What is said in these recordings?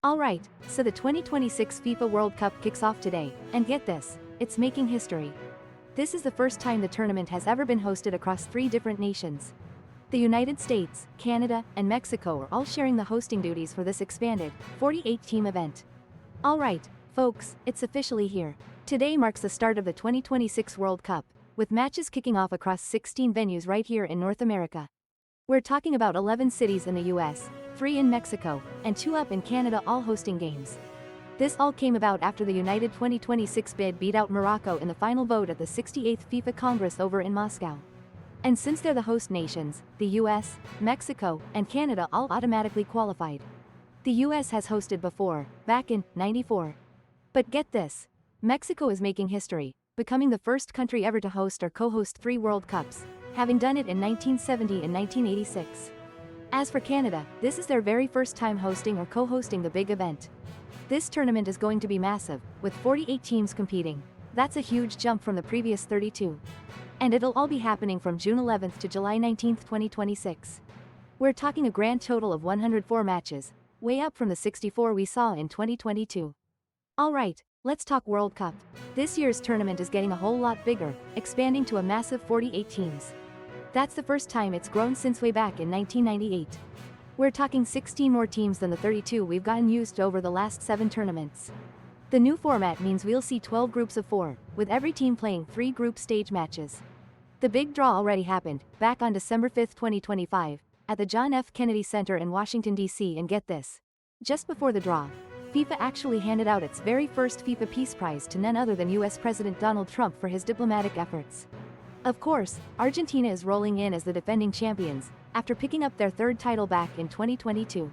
Alright, so the 2026 FIFA World Cup kicks off today, and get this, it's making history. This is the first time the tournament has ever been hosted across 3 different nations. The United States, Canada, and Mexico are all sharing the hosting duties for this expanded, 48-team event. Alright, folks, it's officially here. Today marks the start of the 2026 World Cup, with matches kicking off across 16 venues right here in North America. We're talking about 11 cities in the US, 3 in Mexico, and 2 up in Canada all hosting games. This all came about after the United 2026 bid beat out Morocco in the final vote at the 68th FIFA Congress over in Moscow. And since they're the host nations, the US, Mexico, and Canada all automatically qualified. The US has hosted before, back in '94. But get this, Mexico is making history, becoming the first country ever to host or co-host 3 World Cups, having done it in 1970 and 1986. As for Canada, this is their very first time hosting or co-hosting the big event. This tournament is going to be massive, with 48 teams competing. That's a huge jump from the previous 32. And it'll all be happening from June 11th to July 19th, 2026. We're talking a grand total of 104 matches, way up from the 64 we saw in 2022. Alright, let's talk World Cup. This year's tournament is getting a whole lot bigger, expanding to a massive 48 teams. That's the first time it's grown since way back in 1998. We're talking 16 more teams than the 32 we've gotten used to over the last 7 tournaments. The new format means we'll see 12 groups of 4, with every team playing 3 group stage matches. The big draw already happened, back on December 5, 2025, at the John F. Kennedy Center in Washington, D.C. and get this. Just before the draw, FIFA actually handed out its very first FIFA Peace Prize to none other than US President Donald Trump for his diplomatic efforts. Of course, Argentina is rolling in as the defending champions, after picking up their 3rd title back in 2022.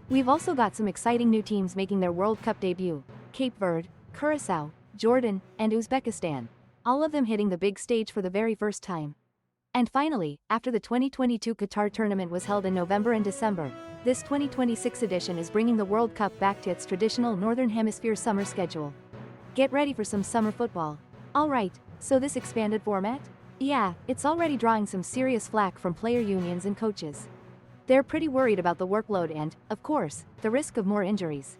We've also got some exciting new teams making their World Cup debut: Cape Verde, Curaçao, Jordan, and Uzbekistan, all of them hitting the big stage for the very first time. And finally, after the 2022 Qatar tournament was held in November and December, this 2026 edition is bringing the World Cup back to its traditional Northern Hemisphere summer schedule. Get ready for some summer football. Alright, so this expanded format? Yeah, it's already drawing some serious flack from player unions and coaches. They're pretty worried about the workload and, of course, the risk of more injuries.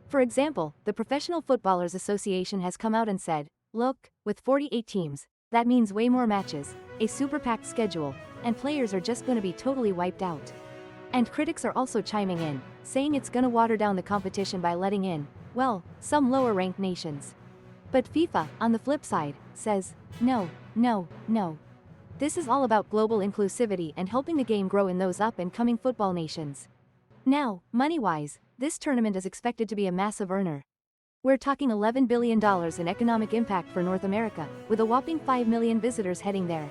For example, the Professional Footballers Association has come out and said, look, with 48 teams, that means way more matches, a super packed schedule, and players are just going to be totally wiped out. And critics are also chiming in, saying it's going to water down the competition by letting in, well, some lower ranked nations. But FIFA, on the flip side, says, no. This is all about global inclusivity and helping the game grow in those up and coming football nations. Now, money-wise, this tournament is expected to be a massive earner. We're talking $11 billion in economic impact for North America, with a whopping 5 million visitors heading there.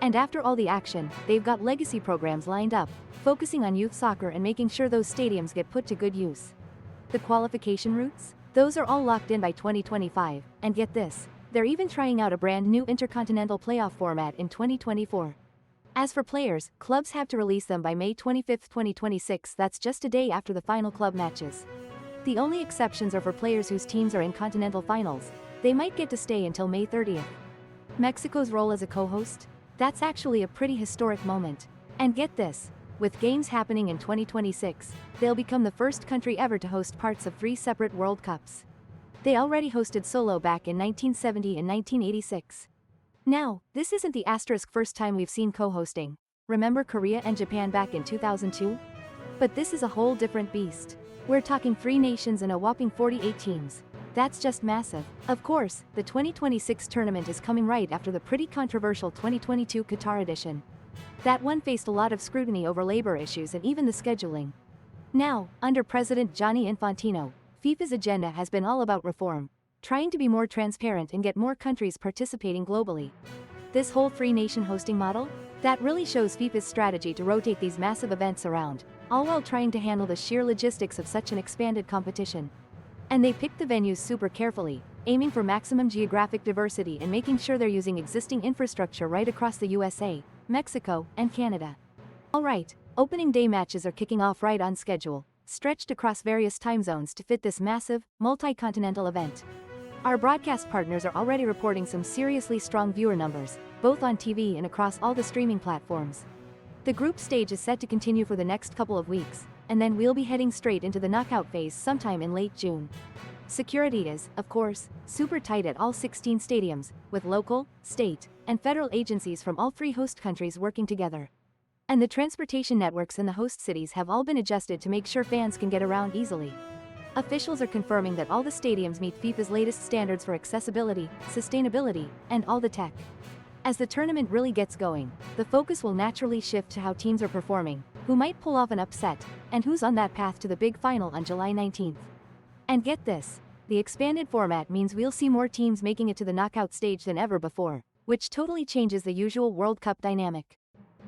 And after all the action, they've got legacy programs lined up, focusing on youth soccer and making sure those stadiums get put to good use. The qualification routes? Those are all locked in by 2025, and get this, they're even trying out a brand new intercontinental playoff format in 2024. As for players, clubs have to release them by May 25, 2026, that's just a day after the final club matches. The only exceptions are for players whose teams are in continental finals. They might get to stay until May 30th. Mexico's role as a co-host? That's actually a pretty historic moment. And get this, with games happening in 2026, they'll become the first country ever to host parts of 3 separate World Cups. They already hosted solo back in 1970 and 1986. Now, this isn't the asterisk first time we've seen co-hosting. Remember Korea and Japan back in 2002? But this is a whole different beast. We're talking 3 nations and a whopping 48 teams. That's just massive. Of course, the 2026 tournament is coming right after the pretty controversial 2022 Qatar edition. That one faced a lot of scrutiny over labor issues and even the scheduling. Now, under President Gianni Infantino, FIFA's agenda has been all about reform, trying to be more transparent and get more countries participating globally. This whole 3-nation hosting model? That really shows FIFA's strategy to rotate these massive events around, all while trying to handle the sheer logistics of such an expanded competition. And they picked the venues super carefully, aiming for maximum geographic diversity and making sure they're using existing infrastructure right across the USA, Mexico, and Canada. Alright, opening day matches are kicking off right on schedule, stretched across various time zones to fit this massive, multi-continental event. Our broadcast partners are already reporting some seriously strong viewer numbers, both on TV and across all the streaming platforms. The group stage is set to continue for the next couple of weeks, and then we'll be heading straight into the knockout phase sometime in late June. Security is, of course, super tight at all 16 stadiums, with local, state, and federal agencies from all three host countries working together. And the transportation networks in the host cities have all been adjusted to make sure fans can get around easily. Officials are confirming that all the stadiums meet FIFA's latest standards for accessibility, sustainability, and all the tech. As the tournament really gets going, the focus will naturally shift to how teams are performing, who might pull off an upset, and who's on that path to the big final on July 19th. And get this, the expanded format means we'll see more teams making it to the knockout stage than ever before, which totally changes the usual World Cup dynamic.